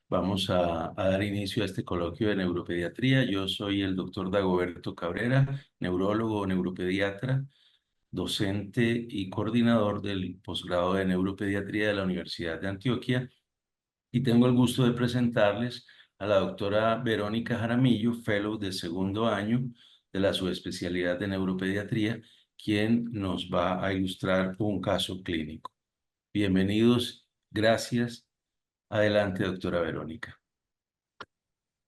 Vamos a dar inicio a este coloquio de neuropediatría. Yo soy el doctor Dagoberto Cabrera, neurólogo, neuropediatra, docente y coordinador del posgrado de neuropediatría de la Universidad de Antioquia. Y tengo el gusto de presentarles a la doctora Verónica Jaramillo, fellow de segundo año de la subespecialidad de neuropediatría, quien nos va a ilustrar un caso clínico. Bienvenidos, gracias. Adelante, doctora Verónica.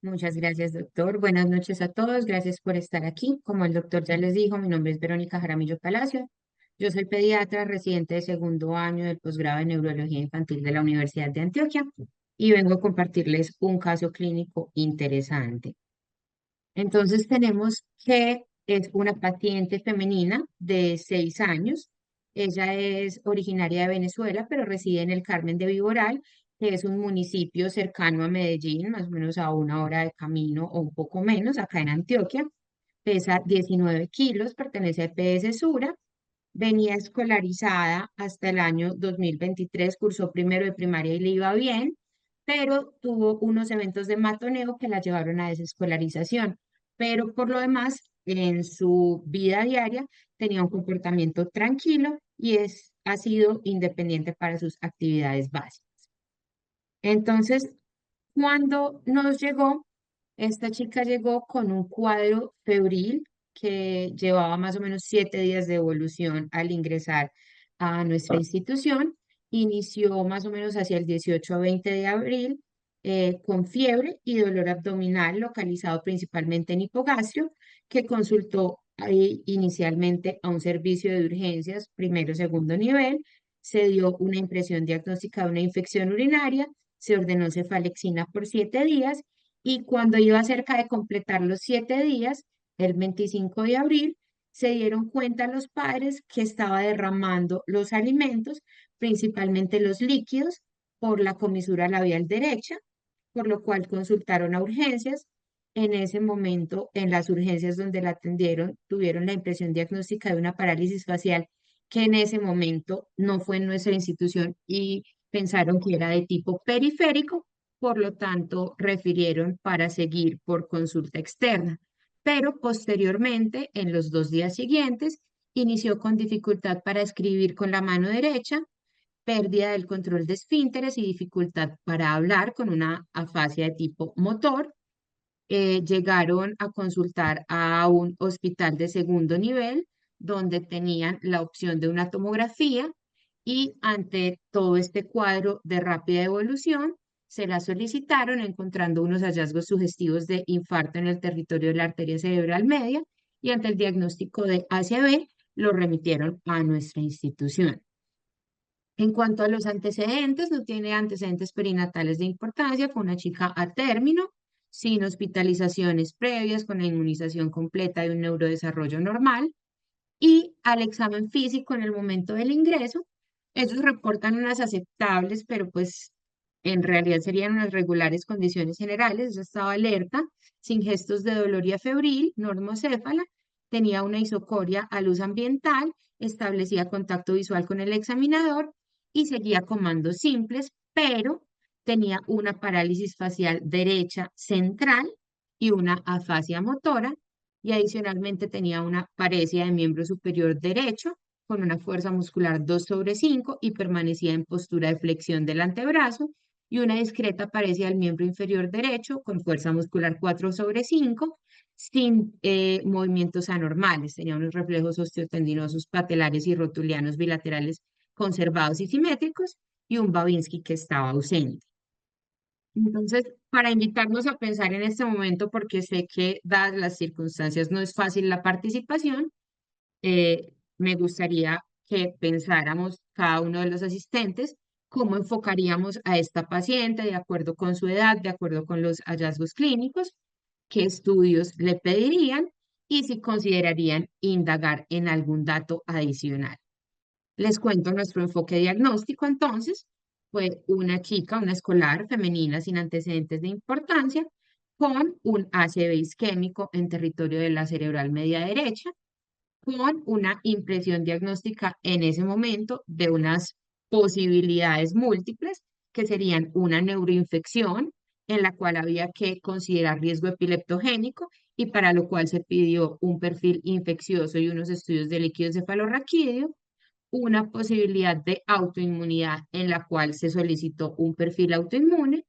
Muchas gracias, doctor. Buenas noches a todos. Gracias por estar aquí. Como el doctor ya les dijo, mi nombre es Verónica Jaramillo Palacio. Yo soy pediatra residente de segundo año del posgrado de Neurología Infantil de la Universidad de Antioquia y vengo a compartirles un caso clínico interesante. Entonces tenemos que es una paciente femenina de 6 años. Ella es originaria de Venezuela, pero reside en el Carmen de Viboral, que es un municipio cercano a Medellín, más o menos a 1 hora de camino o un poco menos, acá en Antioquia. Pesa 19 kilos, pertenece a EPS Sura. Venía escolarizada hasta el año 2023, cursó primero de primaria y le iba bien, pero tuvo unos eventos de matoneo que la llevaron a desescolarización. Pero por lo demás, en su vida diaria tenía un comportamiento tranquilo y ha sido independiente para sus actividades básicas. Entonces, cuando nos llegó, esta chica llegó con un cuadro febril que llevaba más o menos 7 días de evolución al ingresar a nuestra institución. Inició más o menos hacia el 18 a 20 de abril con fiebre y dolor abdominal localizado principalmente en hipogastrio, que consultó inicialmente a un servicio de urgencias primero, segundo nivel. Se dio una impresión diagnóstica de una infección urinaria, se ordenó cefalexina por 7 días y cuando iba cerca de completar los 7 días, el 25 de abril, se dieron cuenta los padres que estaba derramando los alimentos, principalmente los líquidos, por la comisura labial derecha, por lo cual consultaron a urgencias. En ese momento, en las urgencias donde la atendieron, tuvieron la impresión diagnóstica de una parálisis facial que en ese momento no fue en nuestra institución y pensaron que era de tipo periférico, por lo tanto, refirieron para seguir por consulta externa. Pero posteriormente, en los 2 días siguientes, inició con dificultad para escribir con la mano derecha, pérdida del control de esfínteres y dificultad para hablar con una afasia de tipo motor. Llegaron a consultar a un hospital de segundo nivel donde tenían la opción de una tomografía y ante todo este cuadro de rápida evolución se la solicitaron encontrando unos hallazgos sugestivos de infarto en el territorio de la arteria cerebral media y ante el diagnóstico de ACV lo remitieron a nuestra institución. En cuanto a los antecedentes, no tiene antecedentes perinatales de importancia, fue una chica a término, sin hospitalizaciones previas, con la inmunización completa de un neurodesarrollo normal. Y al examen físico en el momento del ingreso, ellos reportan unas aceptables, pero pues en realidad serían unas regulares condiciones generales. Ella estaba alerta, sin gestos de doloría febril, normocéfala, tenía una isocoria a luz ambiental, establecía contacto visual con el examinador y seguía comandos simples, pero tenía una parálisis facial derecha central y una afasia motora y adicionalmente tenía una paresia de miembro superior derecho con una fuerza muscular 2/5 y permanecía en postura de flexión del antebrazo y una discreta paresia del miembro inferior derecho con fuerza muscular 4/5 sin movimientos anormales. Tenía unos reflejos osteotendinosos patelares y rotulianos bilaterales conservados y simétricos y un Babinski que estaba ausente. Entonces, para invitarnos a pensar en este momento, porque sé que dadas las circunstancias no es fácil la participación, me gustaría que pensáramos cada uno de los asistentes cómo enfocaríamos a esta paciente de acuerdo con su edad, de acuerdo con los hallazgos clínicos, qué estudios le pedirían y si considerarían indagar en algún dato adicional. Les cuento nuestro enfoque diagnóstico entonces. Fue una chica, una escolar femenina sin antecedentes de importancia, con un ACV isquémico en territorio de la cerebral media derecha, con una impresión diagnóstica en ese momento de unas posibilidades múltiples, que serían una neuroinfección, en la cual había que considerar riesgo epileptogénico y para lo cual se pidió un perfil infeccioso y unos estudios de líquido cefalorraquídeo, una posibilidad de autoinmunidad en la cual se solicitó un perfil autoinmune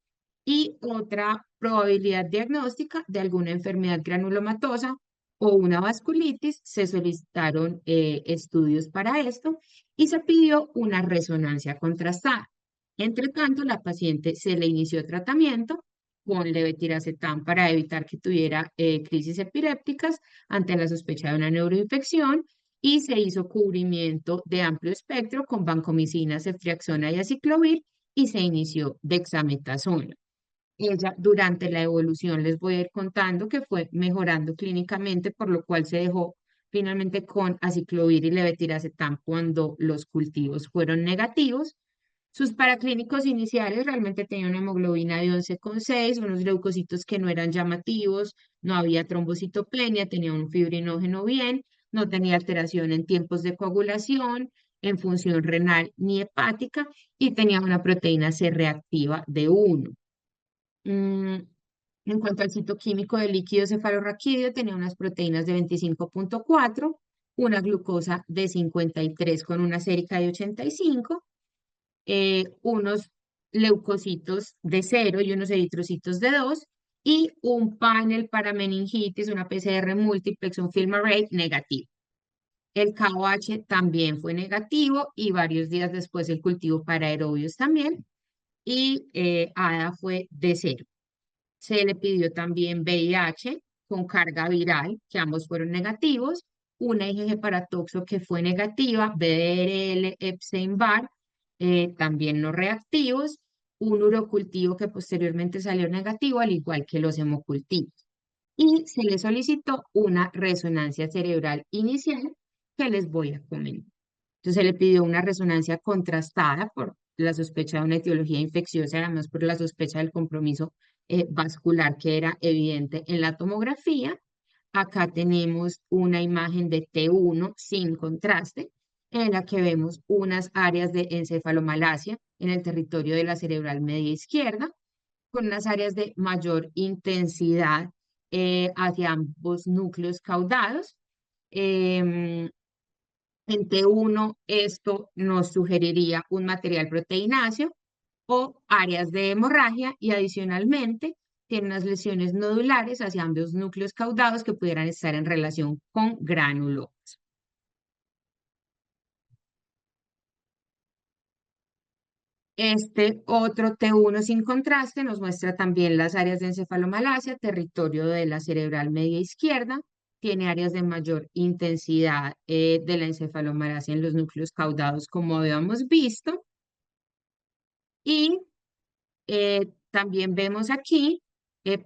y otra probabilidad diagnóstica de alguna enfermedad granulomatosa o una vasculitis. Se solicitaron estudios para esto y se pidió una resonancia contrastada. Entre tanto, la paciente se le inició tratamiento con levetiracetam para evitar que tuviera crisis epilépticas ante la sospecha de una neuroinfección y se hizo cubrimiento de amplio espectro con vancomicina, ceftriaxona y aciclovir y se inició dexametasona. Ella durante la evolución les voy a ir contando que fue mejorando clínicamente, por lo cual se dejó finalmente con aciclovir y levetiracetam cuando los cultivos fueron negativos. Sus paraclínicos iniciales realmente tenían una hemoglobina de 11,6, unos leucocitos que no eran llamativos, no había trombocitopenia, tenía un fibrinógeno bien, no tenía alteración en tiempos de coagulación, en función renal ni hepática y tenía una proteína C reactiva de 1. En cuanto al citoquímico del líquido cefalorraquídeo, tenía unas proteínas de 25,4, una glucosa de 53 con una sérica de 85, unos leucocitos de 0 y unos eritrocitos de 2 y un panel para meningitis, una PCR múltiplex, un film array negativo. El KOH también fue negativo y varios días después el cultivo para aerobios también y ADA fue de 0. Se le pidió también VIH con carga viral, que ambos fueron negativos, una IgG para toxo que fue negativa, BDRL, Epstein-Barr, también no reactivos, un urocultivo que posteriormente salió negativo, al igual que los hemocultivos. Y se le solicitó una resonancia cerebral inicial que les voy a comentar. Entonces se le pidió una resonancia contrastada por la sospecha de una etiología infecciosa, además por la sospecha del compromiso vascular que era evidente en la tomografía. Acá tenemos una imagen de T1 sin contraste, en la que vemos unas áreas de encefalomalacia en el territorio de la cerebral media izquierda, con unas áreas de mayor intensidad hacia ambos núcleos caudados. Em, en T1 esto nos sugeriría un material proteináceo o áreas de hemorragia y adicionalmente tiene unas lesiones nodulares hacia ambos núcleos caudados que pudieran estar en relación con gránulos. Este otro T1 sin contraste nos muestra también las áreas de encefalomalacia, territorio de la cerebral media izquierda, tiene áreas de mayor intensidad de la encefalomalacia en los núcleos caudados como habíamos visto y también vemos aquí,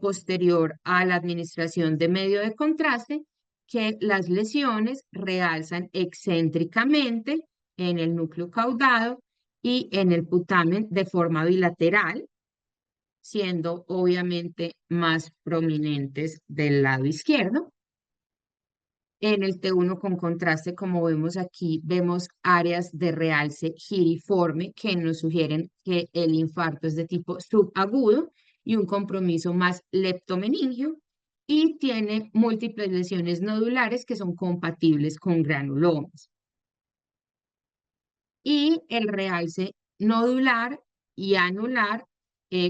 posterior a la administración de medio de contraste, que las lesiones realzan excéntricamente en el núcleo caudado y en el putamen de forma bilateral, siendo obviamente más prominentes del lado izquierdo. En el T1 con contraste, como vemos aquí, vemos áreas de realce giriforme que nos sugieren que el infarto es de tipo subagudo y un compromiso más leptomeningio y tiene múltiples lesiones nodulares que son compatibles con granulomas. Y el realce nodular y anular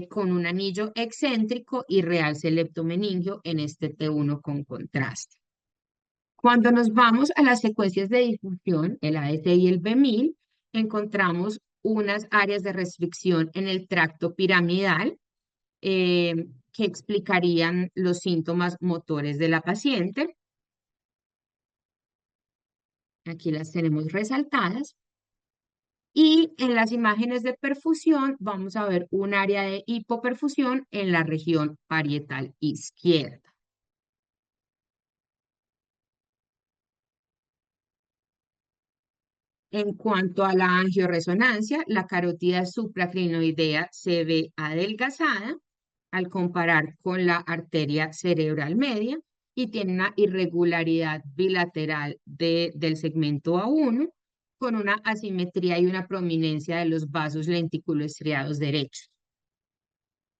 con un anillo excéntrico y realce leptomeningio en este T1 con contraste. Cuando nos vamos a las secuencias de difusión, el ADC y el B1000, encontramos unas áreas de restricción en el tracto piramidal que explicarían los síntomas motores de la paciente. Aquí las tenemos resaltadas. Y en las imágenes de perfusión vamos a ver un área de hipoperfusión en la región parietal izquierda. En cuanto a la angioresonancia, la carótida supraclinoidea se ve adelgazada al comparar con la arteria cerebral media y tiene una irregularidad bilateral del segmento A1 con una asimetría y una prominencia de los vasos lenticuloestriados derechos.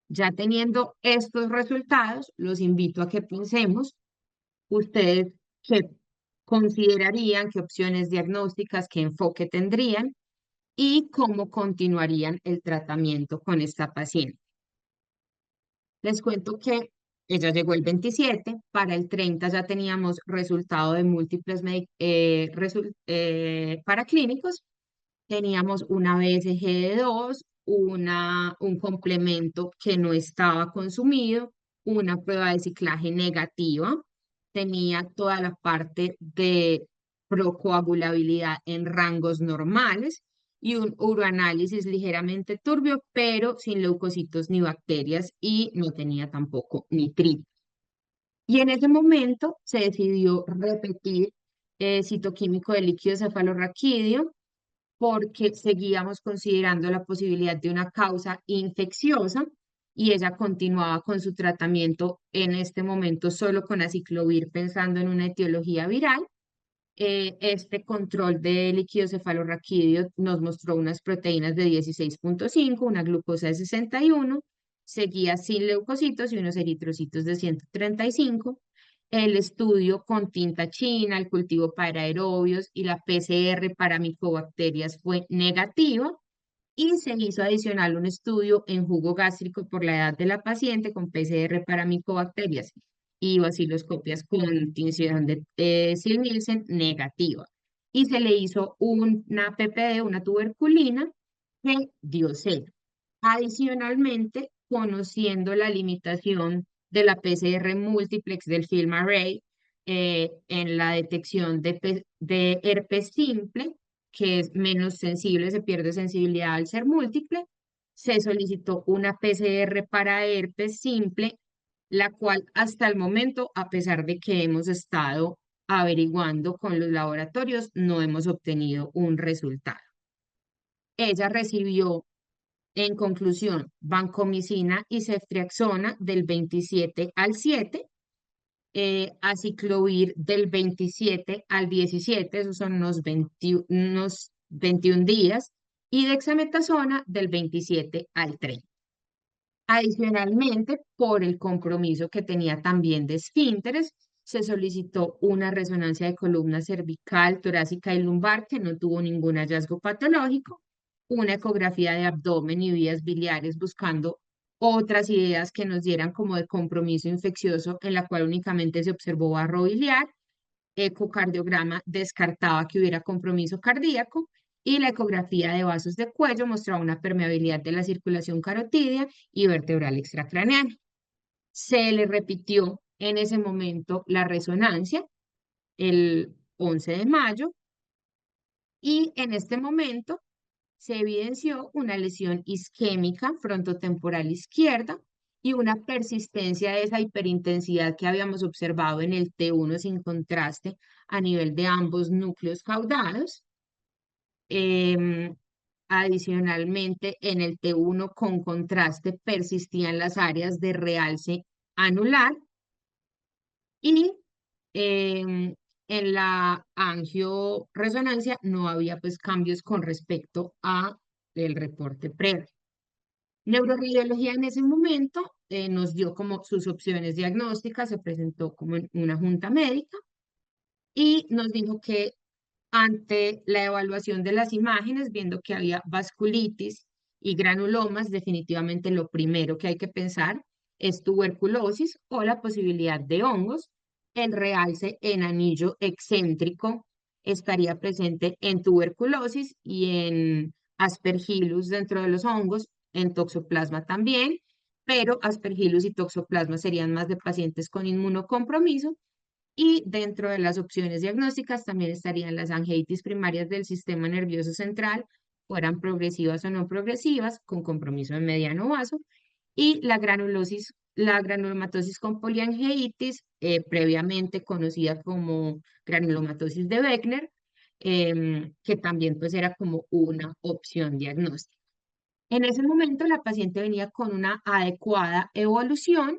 Ya teniendo estos resultados, los invito a que pensemos ustedes qué considerarían, qué opciones diagnósticas, qué enfoque tendrían y cómo continuarían el tratamiento con esta paciente. Les cuento que ella llegó el 27, para el 30 ya teníamos resultado de múltiples paraclínicos. Teníamos una BSG2, un complemento que no estaba consumido, una prueba de ciclaje negativa, tenía toda la parte de procoagulabilidad en rangos normales y un uroanálisis ligeramente turbio, pero sin leucocitos ni bacterias y no tenía tampoco nitrito. Y en ese momento se decidió repetir citoquímico de líquido cefalorraquídeo porque seguíamos considerando la posibilidad de una causa infecciosa y ella continuaba con su tratamiento en este momento solo con aciclovir pensando en una etiología viral. Este control de líquido cefalorraquídeo nos mostró unas proteínas de 16,5, una glucosa de 61, seguía sin leucocitos y unos eritrocitos de 135. El estudio con tinta china, el cultivo para aerobios y la PCR para micobacterias fue negativa y se hizo adicional un estudio en jugo gástrico por la edad de la paciente con PCR para micobacterias y vaciloscopias con tinción de Sil-Nielsen negativa. Y se le hizo una PPD, una tuberculina, que dio cero. Adicionalmente, conociendo la limitación de la PCR multiplex del film array en la detección de herpes simple, que es menos sensible, se pierde sensibilidad al ser múltiple, se solicitó una PCR para herpes simple, la cual hasta el momento, a pesar de que hemos estado averiguando con los laboratorios, no hemos obtenido un resultado. Ella recibió, en conclusión, vancomicina y ceftriaxona del 27 al 7, aciclovir del 27 al 17, esos son unos 21 días, y dexametasona del 27 al 30. Adicionalmente, por el compromiso que tenía también de esfínteres, se solicitó una resonancia de columna cervical, torácica y lumbar que no tuvo ningún hallazgo patológico, una ecografía de abdomen y vías biliares buscando otras ideas que nos dieran como de compromiso infeccioso en la cual únicamente se observó barro biliar, ecocardiograma descartaba que hubiera compromiso cardíaco y la ecografía de vasos de cuello mostraba una permeabilidad de la circulación carotídea y vertebral extracraneana. Se le repitió en ese momento la resonancia el 11 de mayo y en este momento se evidenció una lesión isquémica frontotemporal izquierda y una persistencia de esa hiperintensidad que habíamos observado en el T1 sin contraste a nivel de ambos núcleos caudados. Em, Adicionalmente, en el T1 con contraste persistían las áreas de realce anular y em, en la angioresonancia no había pues cambios con respecto a el reporte previo. Neuroradiología en ese momento nos dio como sus opciones diagnósticas, se presentó como en una junta médica y nos dijo que ante la evaluación de las imágenes, viendo que había vasculitis y granulomas, definitivamente lo primero que hay que pensar es tuberculosis o la posibilidad de hongos. El realce en anillo excéntrico estaría presente en tuberculosis y en aspergillus dentro de los hongos, en toxoplasma también, pero aspergillus y toxoplasma serían más de pacientes con inmunocompromiso y dentro de las opciones diagnósticas también estarían las angeitis primarias del sistema nervioso central, fueran progresivas o no progresivas, con compromiso en mediano vaso, y la granulosis, la granulomatosis con poliangeitis, previamente conocida como granulomatosis de Beckner, que también pues era como una opción diagnóstica. En ese momento la paciente venía con una adecuada evolución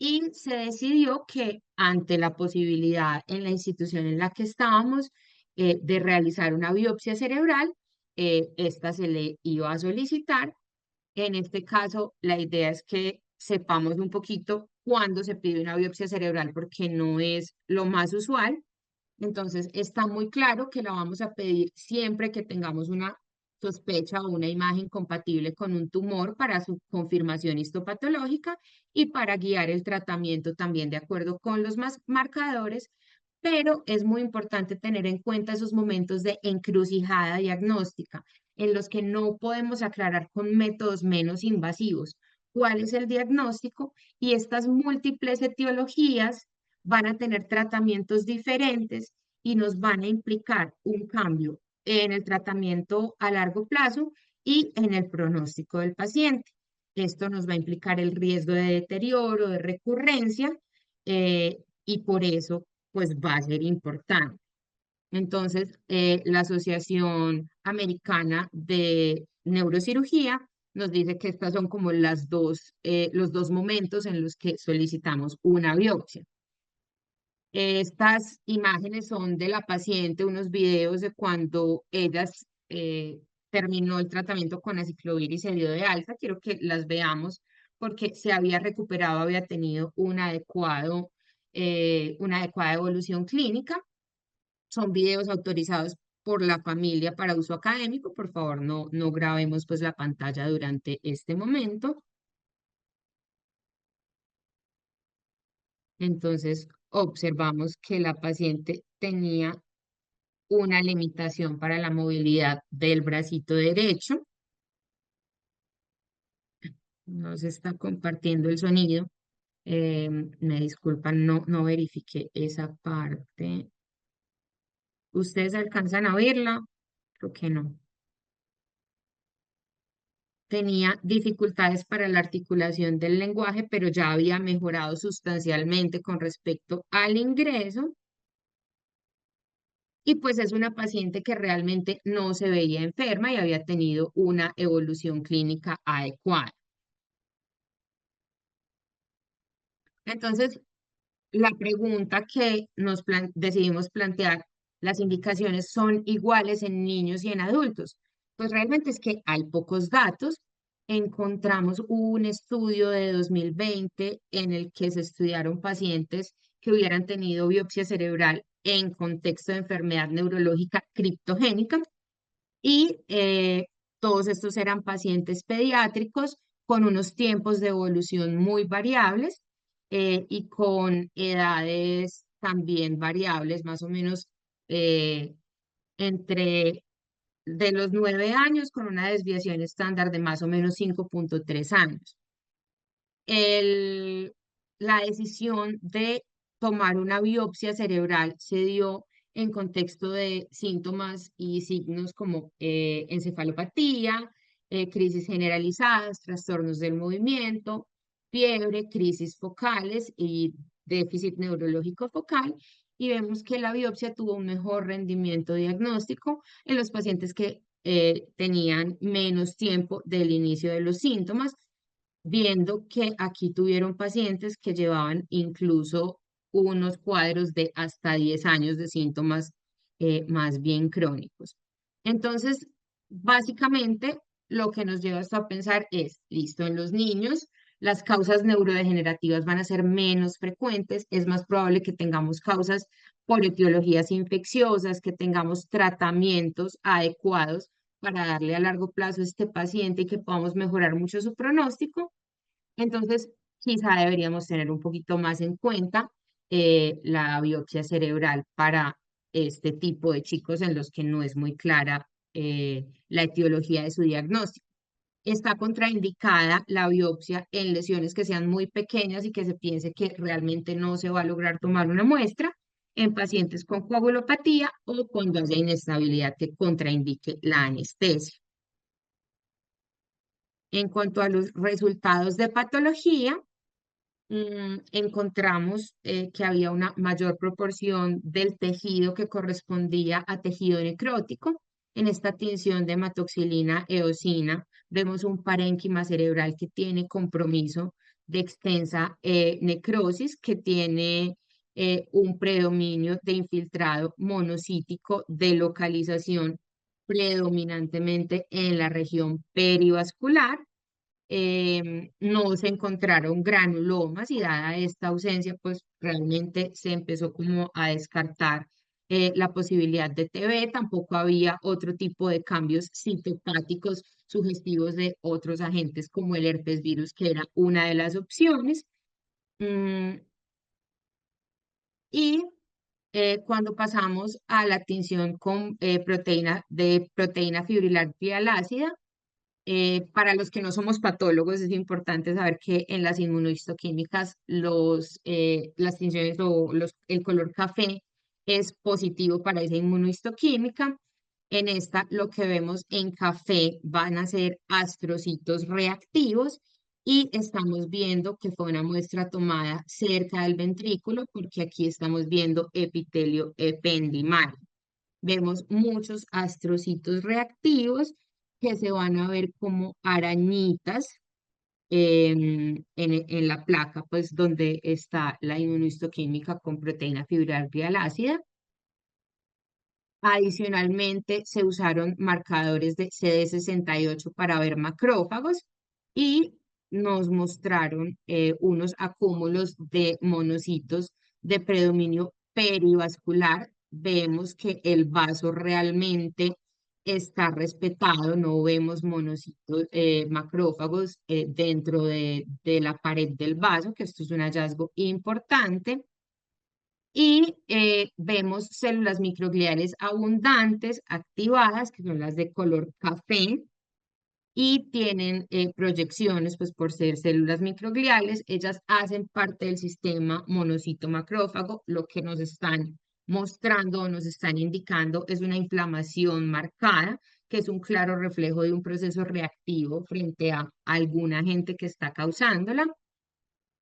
y se decidió que ante la posibilidad en la institución en la que estábamos de realizar una biopsia cerebral, esta se le iba a solicitar En este caso, la idea es que sepamos un poquito cuándo se pide una biopsia cerebral porque no es lo más usual. Entonces, está muy claro que la vamos a pedir siempre que tengamos una sospecha o una imagen compatible con un tumor para su confirmación histopatológica y para guiar el tratamiento también de acuerdo con los marcadores, pero es muy importante tener en cuenta esos momentos de encrucijada diagnóstica en los que no podemos aclarar con métodos menos invasivos cuál es el diagnóstico y estas múltiples etiologías van a tener tratamientos diferentes y nos van a implicar un cambio en el tratamiento a largo plazo y en el pronóstico del paciente. Esto nos va a implicar el riesgo de deterioro, de recurrencia, y por eso, pues va a ser importante. Entonces, la Asociación Americana de Neurocirugía nos dice que estas son como los dos momentos en los que solicitamos una biopsia. Estas imágenes son de la paciente, unos videos de cuando terminó el tratamiento con aciclovir y se dio de alta. Quiero que las veamos porque se había recuperado, había tenido una adecuada evolución clínica. Son videos autorizados por la familia para uso académico. Por favor, no grabemos pues la pantalla durante este momento. Entonces, observamos que la paciente tenía una limitación para la movilidad del bracito derecho. No se está compartiendo el sonido. Me disculpan, no verifiqué esa parte. ¿Ustedes alcanzan a oírla? Creo que no. Tenía dificultades para la articulación del lenguaje, pero ya había mejorado sustancialmente con respecto al ingreso. Y pues es una paciente que realmente no se veía enferma y había tenido una evolución clínica adecuada. Entonces, la pregunta que decidimos plantear, ¿las indicaciones son iguales en niños y en adultos? Pues realmente es que hay pocos datos. Encontramos un estudio de 2020 en el que se estudiaron pacientes que hubieran tenido biopsia cerebral en contexto de enfermedad neurológica criptogénica y todos estos eran pacientes pediátricos con unos tiempos de evolución muy variables, y con edades también variables, más o menos eh, entre de los 9 años con una desviación estándar de más o menos 5,3 años. El, la decisión de tomar una biopsia cerebral se dio en contexto de síntomas y signos como encefalopatía, crisis generalizadas, trastornos del movimiento, fiebre, crisis focales y déficit neurológico focal. Y vemos que la biopsia tuvo un mejor rendimiento diagnóstico en los pacientes que tenían menos tiempo del inicio de los síntomas, viendo que aquí tuvieron pacientes que llevaban incluso unos cuadros de hasta 10 años de síntomas más bien crónicos. Entonces, básicamente, lo que nos lleva esto a pensar es, listo, en los niños, las causas neurodegenerativas van a ser menos frecuentes, es más probable que tengamos causas por etiologías infecciosas, que tengamos tratamientos adecuados para darle a largo plazo a este paciente y que podamos mejorar mucho su pronóstico. Entonces, quizá deberíamos tener un poquito más en cuenta la biopsia cerebral para este tipo de chicos en los que no es muy clara la etiología de su diagnóstico. Está contraindicada la biopsia en lesiones que sean muy pequeñas y que se piense que realmente no se va a lograr tomar una muestra en pacientes con coagulopatía o cuando haya inestabilidad que contraindique la anestesia. En cuanto a los resultados de patología, encontramos que había una mayor proporción del tejido que correspondía a tejido necrótico. En esta tinción de hematoxilina eosina vemos un parénquima cerebral que tiene compromiso de extensa necrosis, que tiene un predominio de infiltrado monocítico de localización predominantemente en la región perivascular. no se encontraron granulomas y dada esta ausencia, pues realmente se empezó como a descartar la posibilidad de TB. Tampoco había otro tipo de cambios citopáticos sugestivos de otros agentes como el herpes virus, que era una de las opciones. Mm, y cuando pasamos a la tinción con proteína fibrilar pialácida, para los que no somos patólogos, es importante saber que en las inmunohistoquímicas las tinciones o el color café es positivo para esa inmunohistoquímica. En esta, lo que vemos en café van a ser astrocitos reactivos y estamos viendo que fue una muestra tomada cerca del ventrículo porque aquí estamos viendo epitelio ependimal. Vemos muchos astrocitos reactivos que se van a ver como arañitas en la placa, pues donde está la inmunohistoquímica con proteína fibral ácida. Adicionalmente, se usaron marcadores de CD68 para ver macrófagos y nos mostraron unos acúmulos de monocitos de predominio perivascular. Vemos que el vaso realmente está respetado, no vemos monocitos, macrófagos dentro de la pared del vaso, que esto es un hallazgo importante. Y vemos células microgliales abundantes, activadas, que son las de color café, y tienen proyecciones, pues por ser células microgliales, ellas hacen parte del sistema monocito macrófago. Lo que nos están mostrando o nos están indicando es una inflamación marcada, que es un claro reflejo de un proceso reactivo frente a algún agente que está causándola.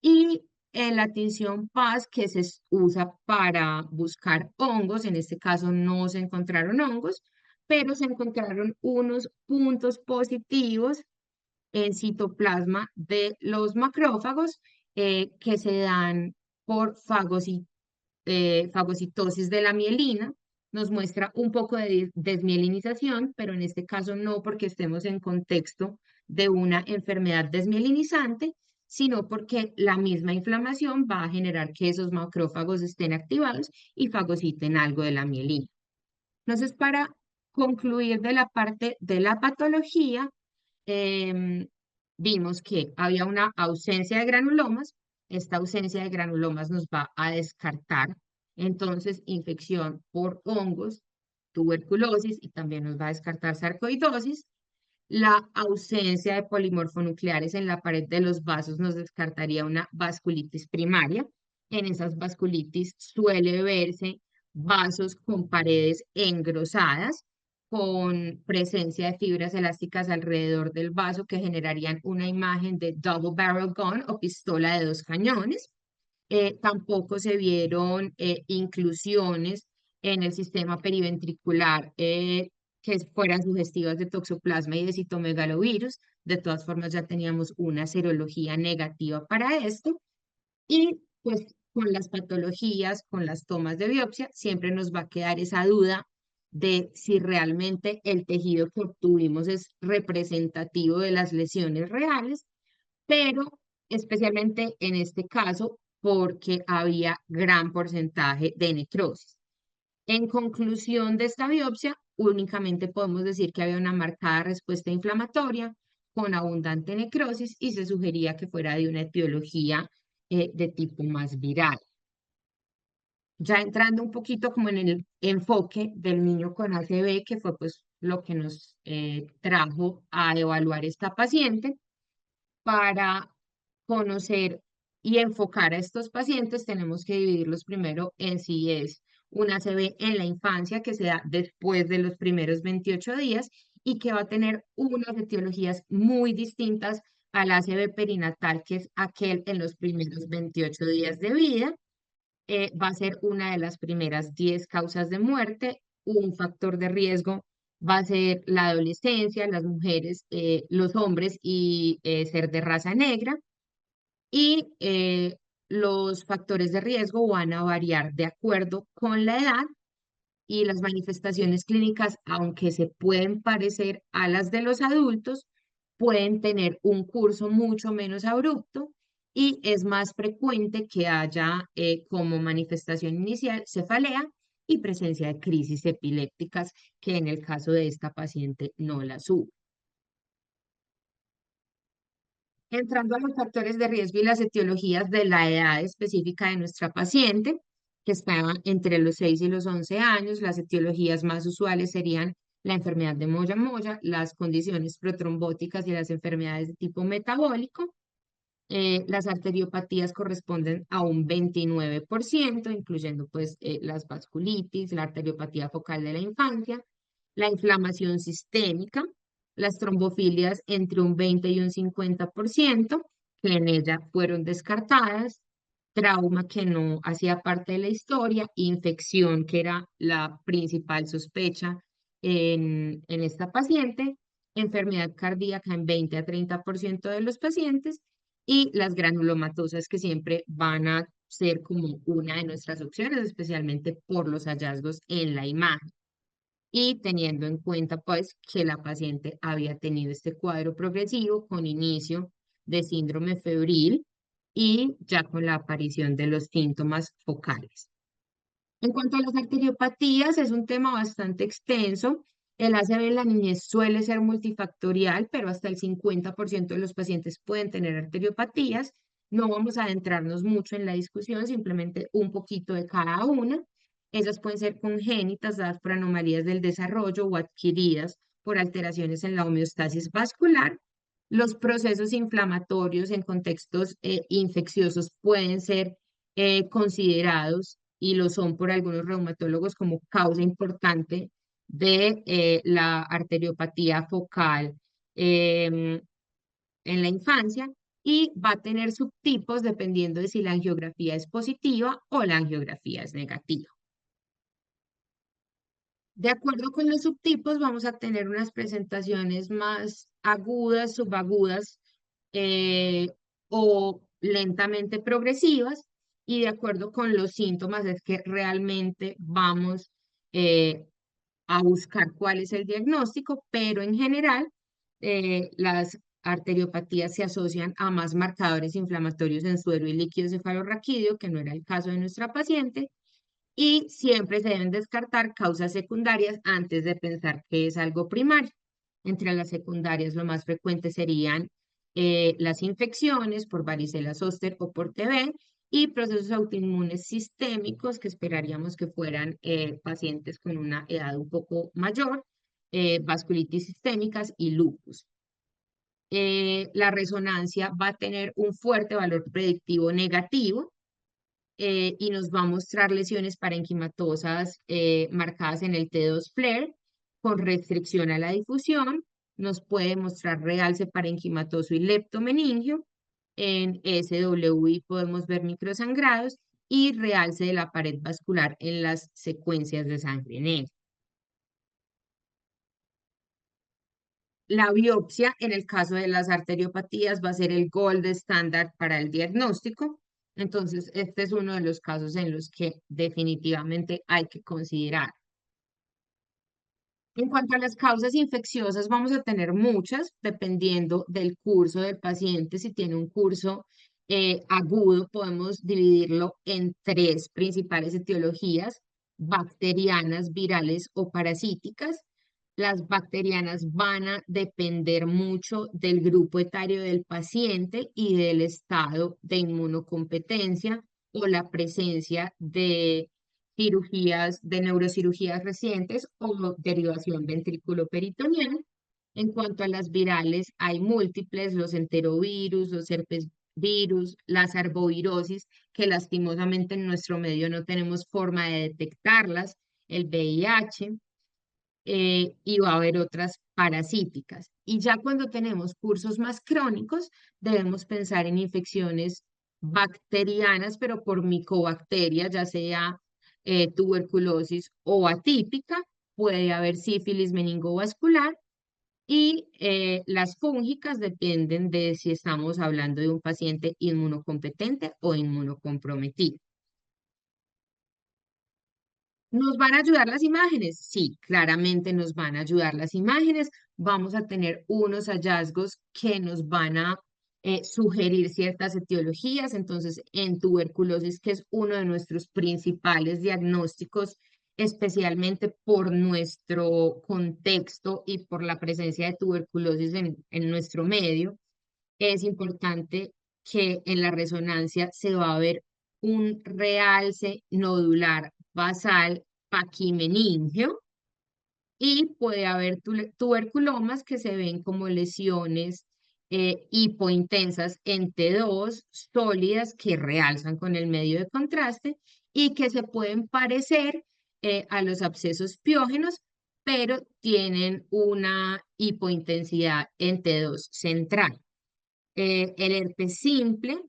Y en la tinción PAS, que usa para buscar hongos, en este caso no se encontraron hongos, pero se encontraron unos puntos positivos en citoplasma de los macrófagos que se dan por fagocitosis de la mielina. Nos muestra un poco de desmielinización, pero en este caso no porque estemos en contexto de una enfermedad desmielinizante, sino porque la misma inflamación va a generar que esos macrófagos estén activados y fagociten algo de la mielina. Entonces, para concluir de la parte de la patología, em, vimos que había una ausencia de granulomas. Esta ausencia de granulomas nos va a descartar entonces infección por hongos, tuberculosis y también nos va a descartar sarcoidosis. La ausencia de polimorfonucleares en la pared de los vasos nos descartaría una vasculitis primaria. En esas vasculitis suele verse vasos con paredes engrosadas, con presencia de fibras elásticas alrededor del vaso que generarían una imagen de double barrel gun o pistola de dos cañones. Tampoco se vieron inclusiones en el sistema periventricular que fueran sugestivas de toxoplasma y de citomegalovirus. De todas formas, ya teníamos una serología negativa para esto. Y pues con las patologías, con las tomas de biopsia, siempre nos va a quedar esa duda de si realmente el tejido que obtuvimos es representativo de las lesiones reales, pero especialmente en este caso porque había gran porcentaje de necrosis. En conclusión de esta biopsia, únicamente podemos decir que había una marcada respuesta inflamatoria con abundante necrosis y se sugería que fuera de una etiología de tipo más viral. Ya entrando un poquito como en el enfoque del niño con ACV, que fue pues lo que nos trajo a evaluar esta paciente, para conocer y enfocar a estos pacientes, tenemos que dividirlos primero en si es un ACV en la infancia, que se da después de los primeros 28 días y que va a tener unas etiologías muy distintas al ACV perinatal, que es aquel en los primeros 28 días de vida. Va a ser una de las primeras 10 causas de muerte. Un factor de riesgo va a ser la adolescencia, las mujeres, los hombres y ser de raza negra. Y los factores de riesgo van a variar de acuerdo con la edad y las manifestaciones clínicas, aunque se pueden parecer a las de los adultos, pueden tener un curso mucho menos abrupto y es más frecuente que haya como manifestación inicial cefalea y presencia de crisis epilépticas, que en el caso de esta paciente no las hubo. Entrando a los factores de riesgo y las etiologías de la edad específica de nuestra paciente, que estaba entre los 6 y los 11 años, las etiologías más usuales serían la enfermedad de Moya-Moya, las condiciones protrombóticas y las enfermedades de tipo metabólico. Las arteriopatías corresponden a un 29%, incluyendo pues las vasculitis, la arteriopatía focal de la infancia, la inflamación sistémica, las trombofilias entre un 20 y un 50%, que en ella fueron descartadas, trauma que no hacía parte de la historia, infección que era la principal sospecha en esta paciente, enfermedad cardíaca en 20 a 30% de los pacientes y las granulomatosas que siempre van a ser como una de nuestras opciones, especialmente por los hallazgos en la imagen y teniendo en cuenta pues que la paciente había tenido este cuadro progresivo con inicio de síndrome febril y ya con la aparición de los síntomas focales. En cuanto a las arteriopatías, es un tema bastante extenso. El ACV en la niñez suele ser multifactorial, pero hasta el 50% de los pacientes pueden tener arteriopatías. No vamos a adentrarnos mucho en la discusión, simplemente un poquito de cada una. Esas pueden ser congénitas, dadas por anomalías del desarrollo o adquiridas por alteraciones en la homeostasis vascular. Los procesos inflamatorios en contextos infecciosos pueden ser considerados y lo son por algunos reumatólogos como causa importante de la arteriopatía focal en la infancia y va a tener subtipos dependiendo de si la angiografía es positiva o la angiografía es negativa. De acuerdo con los subtipos, vamos a tener unas presentaciones más agudas, subagudas eh, o lentamente progresivas. Y de acuerdo con los síntomas es que realmente vamos eh, a buscar cuál es el diagnóstico, pero en general las arteriopatías se asocian a más marcadores inflamatorios en suero y líquido cefalorraquídeo, que no era el caso de nuestra paciente, y siempre se deben descartar causas secundarias antes de pensar que es algo primario. Entre las secundarias, lo más frecuente serían las infecciones por varicela zoster o por TB y procesos autoinmunes sistémicos que esperaríamos que fueran pacientes con una edad un poco mayor, vasculitis sistémicas y lupus. La resonancia va a tener un fuerte valor predictivo negativo y nos va a mostrar lesiones parenquimatosas marcadas en el T2 FLAIR con restricción a la difusión. Nos puede mostrar realce parenquimatoso y leptomeningio. En SWI podemos ver microsangrados y realce de la pared vascular en las secuencias de sangre negra. La biopsia, en el caso de las arteriopatías, va a ser el gold estándar para el diagnóstico. Entonces, este es uno de los casos en los que definitivamente hay que considerar. En cuanto a las causas infecciosas, vamos a tener muchas, dependiendo del curso del paciente. Si tiene un curso agudo, podemos dividirlo en tres principales etiologías: bacterianas, virales o parasíticas. Las bacterianas van a depender mucho del grupo etario del paciente y del estado de inmunocompetencia o la presencia de cirugías, de neurocirugías recientes o derivación ventriculoperitoneal. En cuanto a las virales, hay múltiples: los enterovirus, los herpes virus, las arbovirosis, que lastimosamente en nuestro medio no tenemos forma de detectarlas, el VIH, y va a haber otras parasíticas. Y ya cuando tenemos cursos más crónicos, debemos pensar en infecciones bacterianas, pero por micobacterias, ya sea tuberculosis o atípica, puede haber sífilis meningovascular y las fúngicas dependen de si estamos hablando de un paciente inmunocompetente o inmunocomprometido. ¿Nos van a ayudar las imágenes? Sí, claramente nos van a ayudar las imágenes vamos a tener unos hallazgos que nos van a sugerir ciertas etiologías. Entonces, en tuberculosis, que es uno de nuestros principales diagnósticos, especialmente por nuestro contexto y por la presencia de tuberculosis en nuestro medio, es importante que en la resonancia se va a ver un realce nodular basal paquimeningio y puede haber tuberculomas que se ven como lesiones hipointensas en T2 sólidas que realzan con el medio de contraste y que se pueden parecer a los abscesos piógenos, pero tienen una hipointensidad en T2 central. El herpes simple,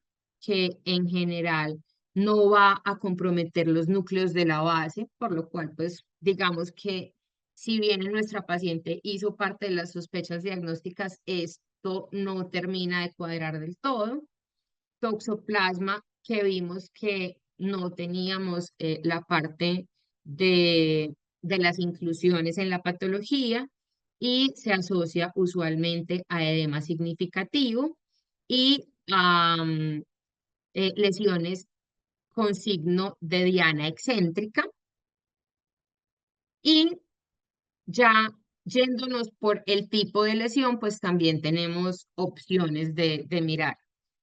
que en general no va a comprometer los núcleos de la base, por lo cual, pues, digamos que si bien nuestra paciente hizo parte de las sospechas diagnósticas, esto no termina de cuadrar del todo. Toxoplasma, que vimos que no teníamos la parte de las inclusiones en la patología y se asocia usualmente a edema significativo y a lesiones con signo de diana excéntrica. Y ya yéndonos por el tipo de lesión, pues también tenemos opciones de mirar.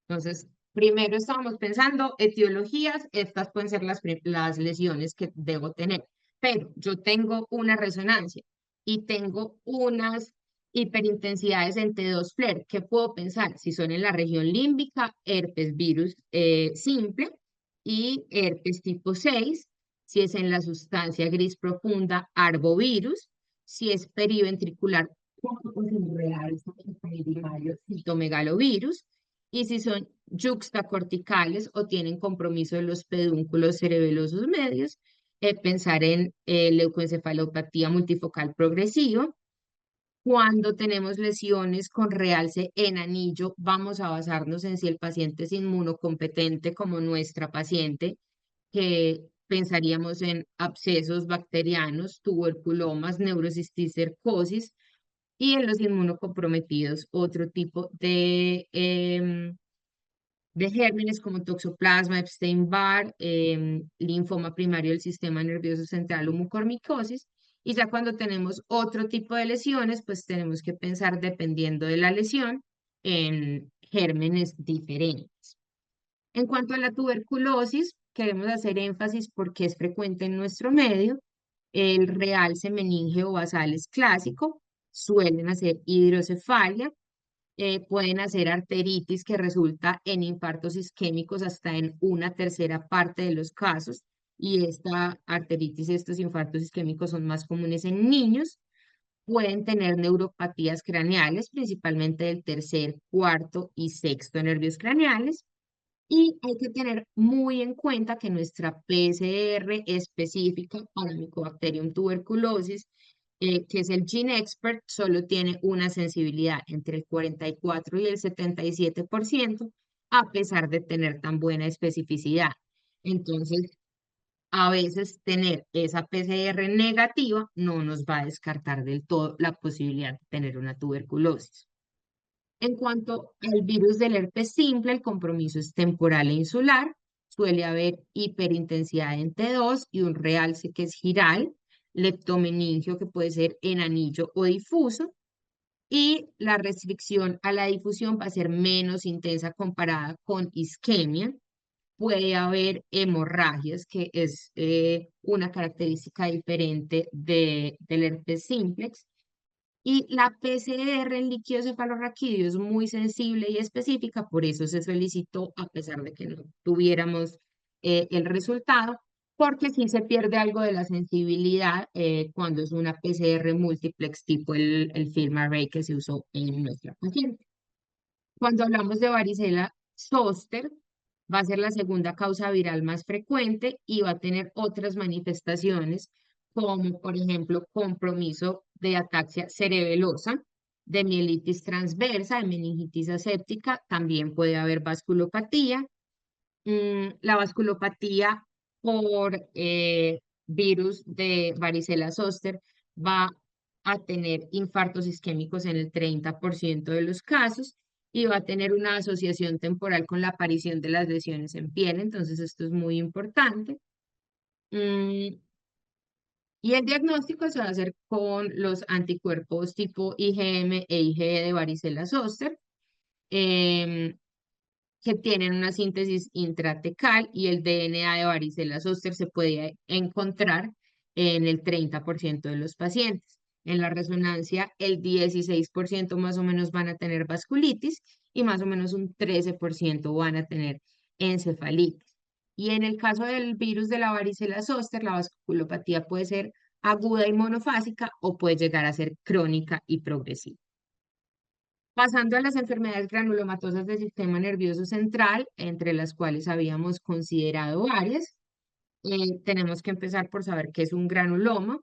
Entonces, primero estábamos pensando etiologías, estas pueden ser las lesiones que debo tener, pero yo tengo una resonancia y tengo unas hiperintensidades en T2 FLAIR. ¿Qué puedo pensar? Si son en la región límbica, herpes virus simple y herpes tipo 6. Si es en la sustancia gris profunda, arbovirus. Si es periventricular, real, citomegalovirus. Y si son yuxtacorticales o tienen compromiso de los pedúnculos cerebelosos medios, pensar en leucoencefalopatía multifocal progresiva. Cuando tenemos lesiones con realce en anillo, vamos a basarnos en si el paciente es inmunocompetente como nuestra paciente, que pensaríamos en abscesos bacterianos, tuberculomas, neurocisticercosis y en los inmunocomprometidos, otro tipo de gérmenes como toxoplasma, Epstein-Barr, linfoma primario del sistema nervioso central o mucormicosis. Y ya cuando tenemos otro tipo de lesiones, pues tenemos que pensar, dependiendo de la lesión, en gérmenes diferentes. En cuanto a la tuberculosis, queremos hacer énfasis porque es frecuente en nuestro medio. El realce meningeo basal es clásico, suelen hacer hidrocefalia, pueden hacer arteritis que resulta en infartos isquémicos hasta en una tercera parte de los casos. Y esta arteritis, estos infartos isquémicos son más comunes en niños. Pueden tener neuropatías craneales, principalmente del tercer, cuarto y sexto nervios craneales. Y hay que tener muy en cuenta que nuestra PCR específica para Mycobacterium tuberculosis, que es el GeneXpert, solo tiene una sensibilidad entre el 44 y el 77%, a pesar de tener tan buena especificidad. Entonces, a veces tener esa PCR negativa no nos va a descartar del todo la posibilidad de tener una tuberculosis. En cuanto al virus del herpes simple, el compromiso es temporal e insular. Suele haber hiperintensidad en T2 y un realce que es giral, leptomeningio que puede ser en anillo o difuso. Y la restricción a la difusión va a ser menos intensa comparada con isquemia. Puede haber hemorragias, que es una característica diferente del herpes simplex. Y la PCR en líquido cefalorraquídeo es muy sensible y específica, por eso se solicitó, a pesar de que no tuviéramos el resultado, porque sí se pierde algo de la sensibilidad cuando es una PCR multiplex tipo el film array que se usó en nuestra paciente. Cuando hablamos de varicela zoster, va a ser la segunda causa viral más frecuente y va a tener otras manifestaciones, como por ejemplo compromiso de ataxia cerebelosa, de mielitis transversa, de meningitis aséptica, también puede haber vasculopatía. La vasculopatía por virus de varicela zoster va a tener infartos isquémicos en el 30% de los casos y va a tener una asociación temporal con la aparición de las lesiones en piel, entonces esto es muy importante. Mm, y el diagnóstico se va a hacer con los anticuerpos tipo IgM e IgE de varicela zoster, em, que tienen una síntesis intratecal y el DNA de varicela zoster se puede encontrar en el 30% de los pacientes. En la resonancia, el 16% más o menos van a tener vasculitis y más o menos un 13% van a tener encefalitis. Y en el caso del virus de la varicela zoster, la vasculopatía puede ser aguda y monofásica o puede llegar a ser crónica y progresiva. Pasando a las enfermedades granulomatosas del sistema nervioso central, entre las cuales habíamos considerado varias, tenemos que empezar por saber qué es un granuloma,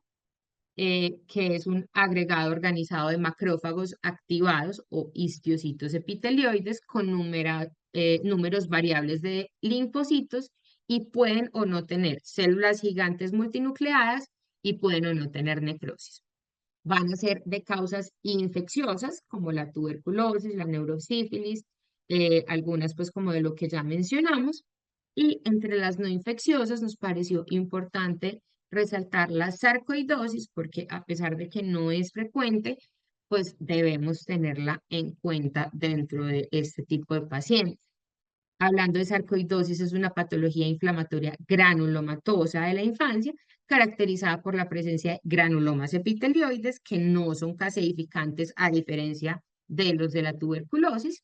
que es un agregado organizado de macrófagos activados o histocitos epitelioides con números variables de linfocitos y pueden o no tener células gigantes multinucleadas y pueden o no tener necrosis. Van a ser de causas infecciosas como la tuberculosis, la neurosífilis, algunas pues como de lo que ya mencionamos. Y entre las no infecciosas nos pareció importante resaltar la sarcoidosis porque a pesar de que no es frecuente, pues debemos tenerla en cuenta dentro de este tipo de pacientes. Hablando de sarcoidosis, es una patología inflamatoria granulomatosa de la infancia, caracterizada por la presencia de granulomas epitelioides que no son caseificantes a diferencia de los de la tuberculosis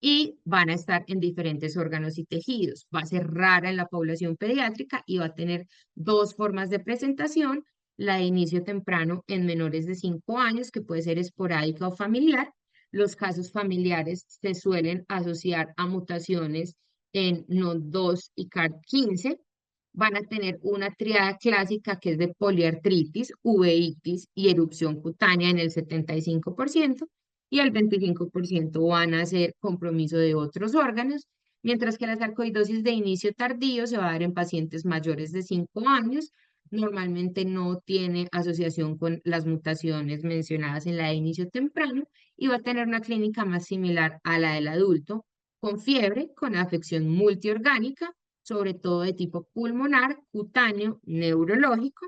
y van a estar en diferentes órganos y tejidos. Va a ser rara en la población pediátrica y va a tener dos formas de presentación, la de inicio temprano en menores de 5 años, que puede ser esporádica o familiar. Los casos familiares se suelen asociar a mutaciones en NOD2 y CARD15. Van a tener una triada clásica que es de poliartritis, uveitis y erupción cutánea en el 75% y el 25% van a ser compromiso de otros órganos, mientras que la sarcoidosis de inicio tardío se va a dar en pacientes mayores de 5 años. Normalmente no tiene asociación con las mutaciones mencionadas en la de inicio temprano y va a tener una clínica más similar a la del adulto, con fiebre, con afección multiorgánica, sobre todo de tipo pulmonar, cutáneo, neurológico,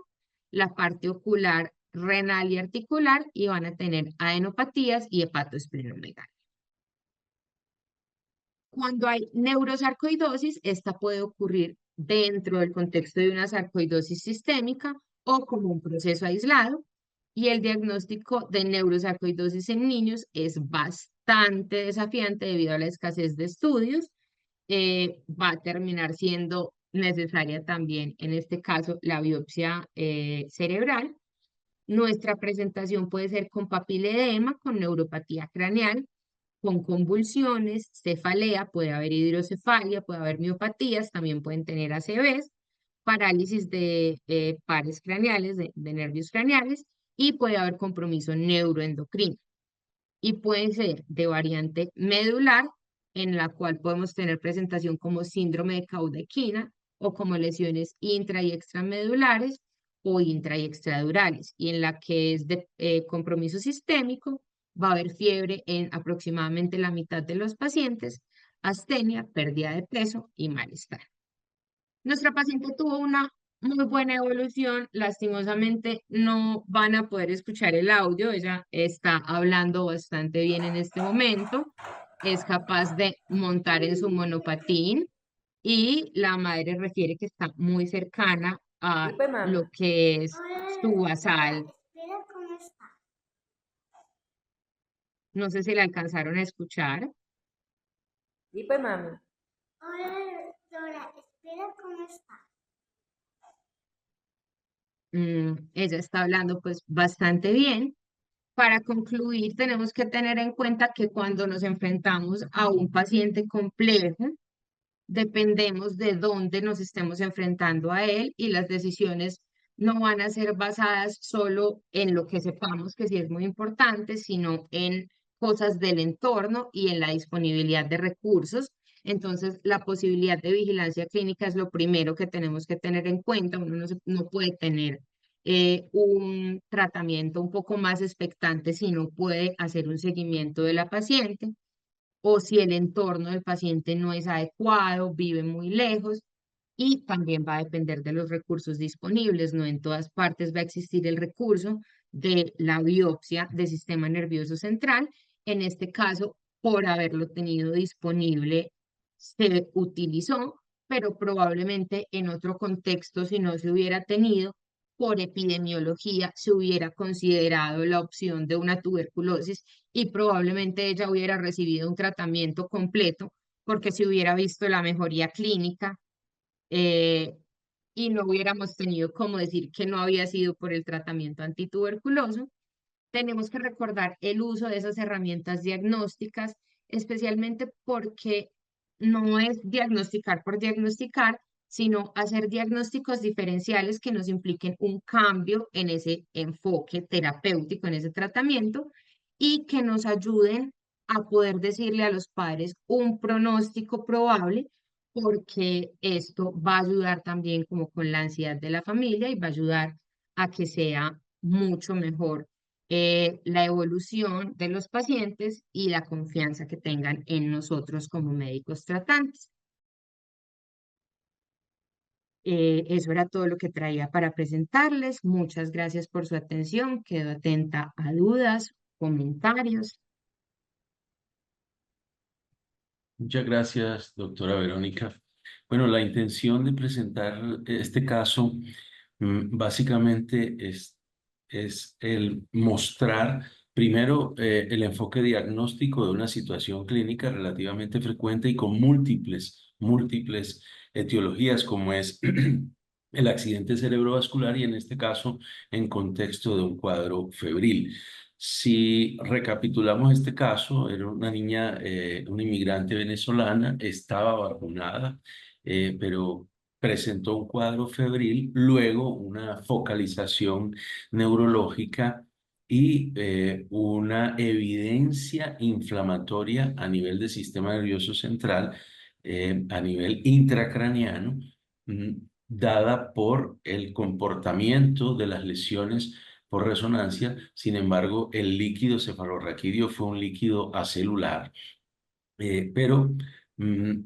la parte ocular, renal y articular, y van a tener adenopatías y hepatoesplenomegalia. Cuando hay neurosarcoidosis, esta puede ocurrir dentro del contexto de una sarcoidosis sistémica o como un proceso aislado. Y el diagnóstico de neurosarcoidosis en niños es bastante desafiante debido a la escasez de estudios. Va a terminar siendo necesaria también, en este caso, la biopsia cerebral. Nuestra presentación puede ser con papiledema, con neuropatía craneal, con convulsiones, cefalea, puede haber hidrocefalia, puede haber miopatías, también pueden tener ACVs, parálisis de pares craneales, de nervios craneales, y puede haber compromiso neuroendocrino. Y puede ser de variante medular, en la cual podemos tener presentación como síndrome de Caudequina o como lesiones intra y extramedulares o intra y extradurales, y en la que es de compromiso sistémico, va a haber fiebre en aproximadamente la mitad de los pacientes, astenia, pérdida de peso y malestar. Nuestra paciente tuvo una muy buena evolución, lastimosamente no van a poder escuchar el audio, ella está hablando bastante bien en este momento, es capaz de montar en su monopatín y la madre refiere que está muy cercana a Y pues, mami. lo que es Hola, su doctora, basal. espera, ¿cómo está? No sé si la alcanzaron a escuchar. Y pues, mami. Hola, doctora, espera, ¿cómo está? Ella está hablando pues bastante bien. Para concluir, tenemos que tener en cuenta que cuando nos enfrentamos a un paciente complejo, dependemos de dónde nos estemos enfrentando a él y las decisiones no van a ser basadas solo en lo que sepamos que sí es muy importante, sino en cosas del entorno y en la disponibilidad de recursos. Entonces, la posibilidad de vigilancia clínica es lo primero que tenemos que tener en cuenta. Uno no puede tener un tratamiento un poco más expectante si no puede hacer un seguimiento de la paciente o si el entorno del paciente no es adecuado, vive muy lejos y también va a depender de los recursos disponibles. No en todas partes va a existir el recurso de la biopsia del sistema nervioso central. En este caso, por haberlo tenido disponible, se utilizó, pero probablemente en otro contexto, si no se hubiera tenido, por epidemiología, se hubiera considerado la opción de una tuberculosis y probablemente ella hubiera recibido un tratamiento completo porque se hubiera visto la mejoría clínica, eh, y no hubiéramos tenido como decir que no había sido por el tratamiento antituberculoso. Tenemos que recordar el uso de esas herramientas diagnósticas, especialmente porque no es diagnosticar por diagnosticar, sino hacer diagnósticos diferenciales que nos impliquen un cambio en ese enfoque terapéutico, en ese tratamiento, y que nos ayuden a poder decirle a los padres un pronóstico probable, porque esto va a ayudar también como con la ansiedad de la familia y va a ayudar a que sea mucho mejor la evolución de los pacientes y la confianza que tengan en nosotros como médicos tratantes. Eso era todo lo que traía para presentarles. Muchas gracias por su atención. Quedo atenta a dudas, comentarios. Muchas gracias, doctora Verónica. Bueno, la intención de presentar este caso básicamente es el mostrar primero el enfoque diagnóstico de una situación clínica relativamente frecuente y con múltiples etiologías, como es el accidente cerebrovascular y en este caso en contexto de un cuadro febril. Si recapitulamos este caso, era una niña, una inmigrante venezolana, estaba vacunada, pero presentó un cuadro febril, luego una focalización neurológica y una evidencia inflamatoria a nivel del sistema nervioso central, a nivel intracraniano, dada por el comportamiento de las lesiones por resonancia. Sin embargo, el líquido cefalorraquídeo fue un líquido acelular, pero mm,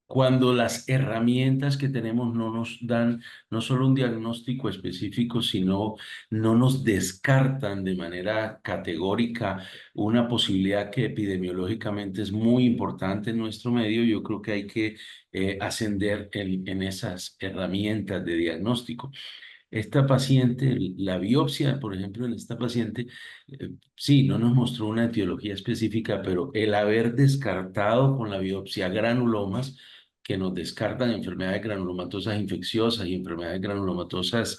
cuando las herramientas que tenemos no nos dan no solo un diagnóstico específico, sino no nos descartan de manera categórica una posibilidad que epidemiológicamente es muy importante en nuestro medio, yo creo que hay que ascender en esas herramientas de diagnóstico. Esta paciente, la biopsia, por ejemplo, en esta paciente, sí, no nos mostró una etiología específica, pero el haber descartado con la biopsia granulomas, que nos descartan enfermedades granulomatosas infecciosas y enfermedades granulomatosas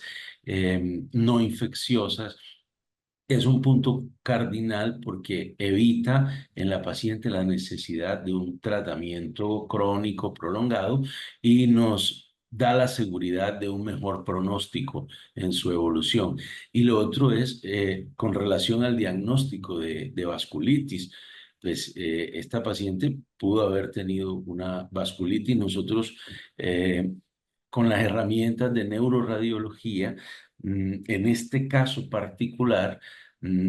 no infecciosas, es un punto cardinal porque evita en la paciente la necesidad de un tratamiento crónico prolongado y nos da la seguridad de un mejor pronóstico en su evolución. Y lo otro es con relación al diagnóstico de vasculitis. Pues esta paciente pudo haber tenido una vasculitis. Nosotros con las herramientas de neuroradiología, en este caso particular,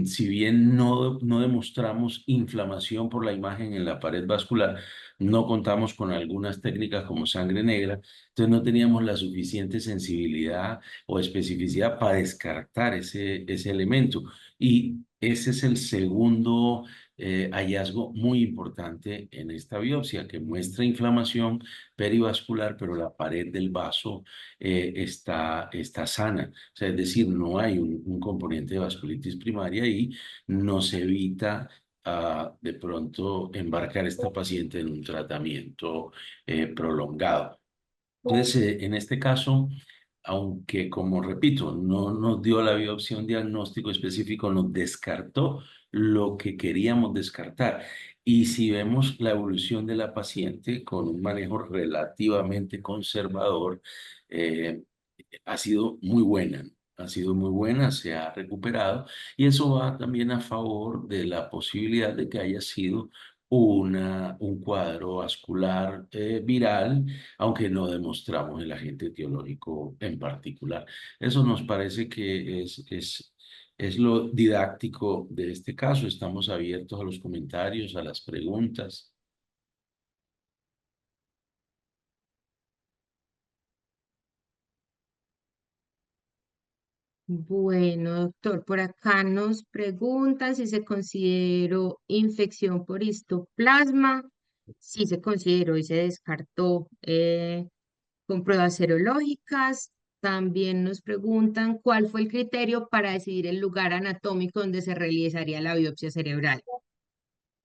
si bien no demostramos inflamación por la imagen en la pared vascular, no contamos con algunas técnicas como sangre negra, entonces no teníamos la suficiente sensibilidad o especificidad para descartar ese elemento. Y ese es el segundo hallazgo muy importante en esta biopsia, que muestra inflamación perivascular, pero la pared del vaso está sana. O sea, es decir, no hay un componente de vasculitis primaria y nos evita de pronto embarcar a esta paciente en un tratamiento prolongado. Entonces, en este caso, aunque como repito, no nos dio la biopsia un diagnóstico específico, nos descartó lo que queríamos descartar. Y si vemos la evolución de la paciente con un manejo relativamente conservador, eh, ha sido muy buena. Ha sido muy buena, se ha recuperado y eso va también a favor de la posibilidad de que haya sido un cuadro vascular viral, aunque no demostramos el agente etiológico en particular. Eso nos parece que es lo didáctico de este caso. Estamos abiertos a los comentarios, a las preguntas. Bueno, doctor, por acá nos preguntan si se consideró infección por histoplasma. Sí se consideró y se descartó con pruebas serológicas. También nos preguntan cuál fue el criterio para decidir el lugar anatómico donde se realizaría la biopsia cerebral.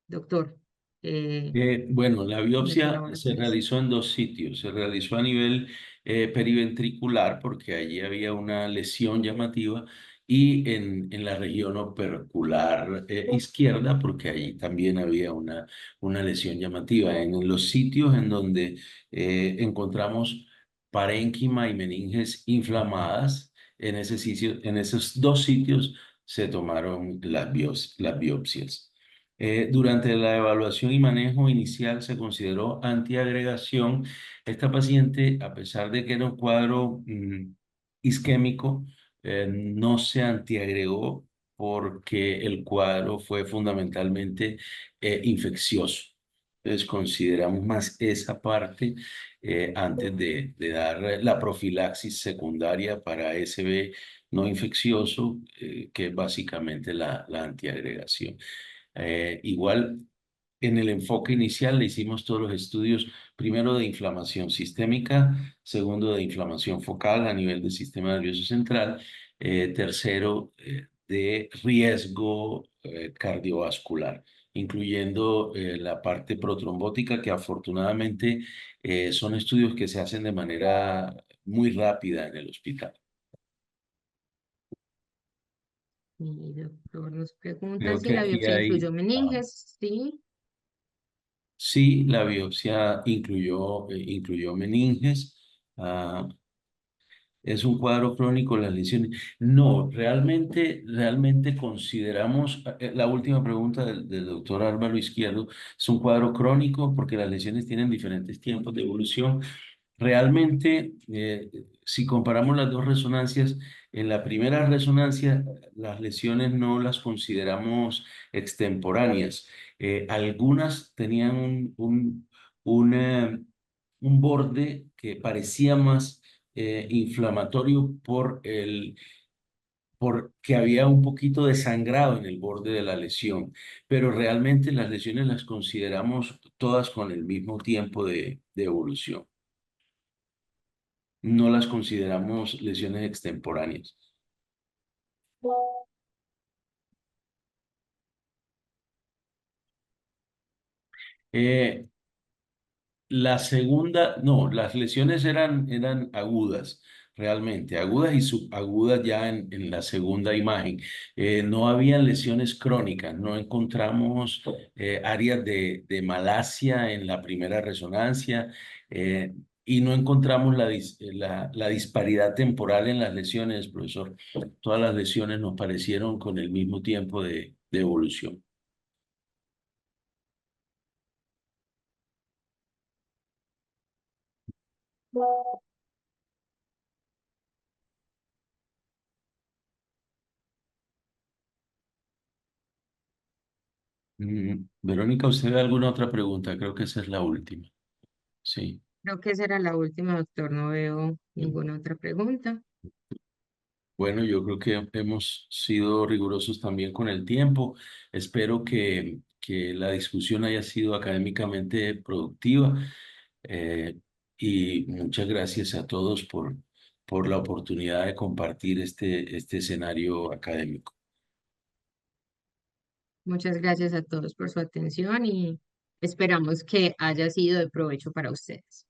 Doctor, Bueno, la ¿me biopsia colabora se con eso? realizó en dos sitios. Se realizó a nivel periventricular porque allí había una lesión llamativa y en la región opercular izquierda porque allí también había una lesión llamativa. En los sitios en donde encontramos parénquima y meninges inflamadas, en esos dos sitios se tomaron las biopsias. Durante la evaluación y manejo inicial se consideró antiagregación. Esta paciente, a pesar de que era un cuadro isquémico, no se antiagregó porque el cuadro fue fundamentalmente infeccioso. Entonces consideramos más esa parte antes de dar la profilaxis secundaria para SB no infeccioso, que es básicamente la antiagregación. Igual, en el enfoque inicial le hicimos todos los estudios, primero de inflamación sistémica, segundo de inflamación focal a nivel del sistema nervioso central, tercero de riesgo cardiovascular, incluyendo la parte protrombótica, que afortunadamente son estudios que se hacen de manera muy rápida en el hospital. Y doctor, nos preguntan Creo si que la aquí biopsia incluyó hay... meninges. Sí. Sí, la biopsia incluyó meninges. ah, ¿Es un cuadro crónico las lesiones? No, realmente consideramos, la última pregunta del doctor Álvaro Izquierdo, ¿es un cuadro crónico? Porque las lesiones tienen diferentes tiempos de evolución. Realmente, si comparamos las dos resonancias, en la primera resonancia las lesiones no las consideramos extemporáneas. Algunas tenían un, eh, un borde que parecía más inflamatorio porque había un poquito de sangrado en el borde de la lesión, pero realmente las lesiones las consideramos todas con el mismo tiempo de evolución. No las consideramos lesiones extemporáneas. Eh, La segunda, no, las lesiones eran agudas, realmente, agudas y subagudas ya en la segunda imagen. No habían lesiones crónicas, no encontramos áreas de malasia en la primera resonancia eh, y no encontramos la disparidad temporal en las lesiones, profesor. Todas las lesiones nos parecieron con el mismo tiempo de evolución. Verónica, ¿usted ve alguna otra pregunta? Creo que esa es la última. Sí. Creo que esa era la última, doctor. No veo ninguna otra pregunta. Bueno, yo creo que hemos sido rigurosos también con el tiempo. Espero que la discusión haya sido académicamente productiva y muchas gracias a todos por la oportunidad de compartir este escenario académico. Muchas gracias a todos por su atención y esperamos que haya sido de provecho para ustedes.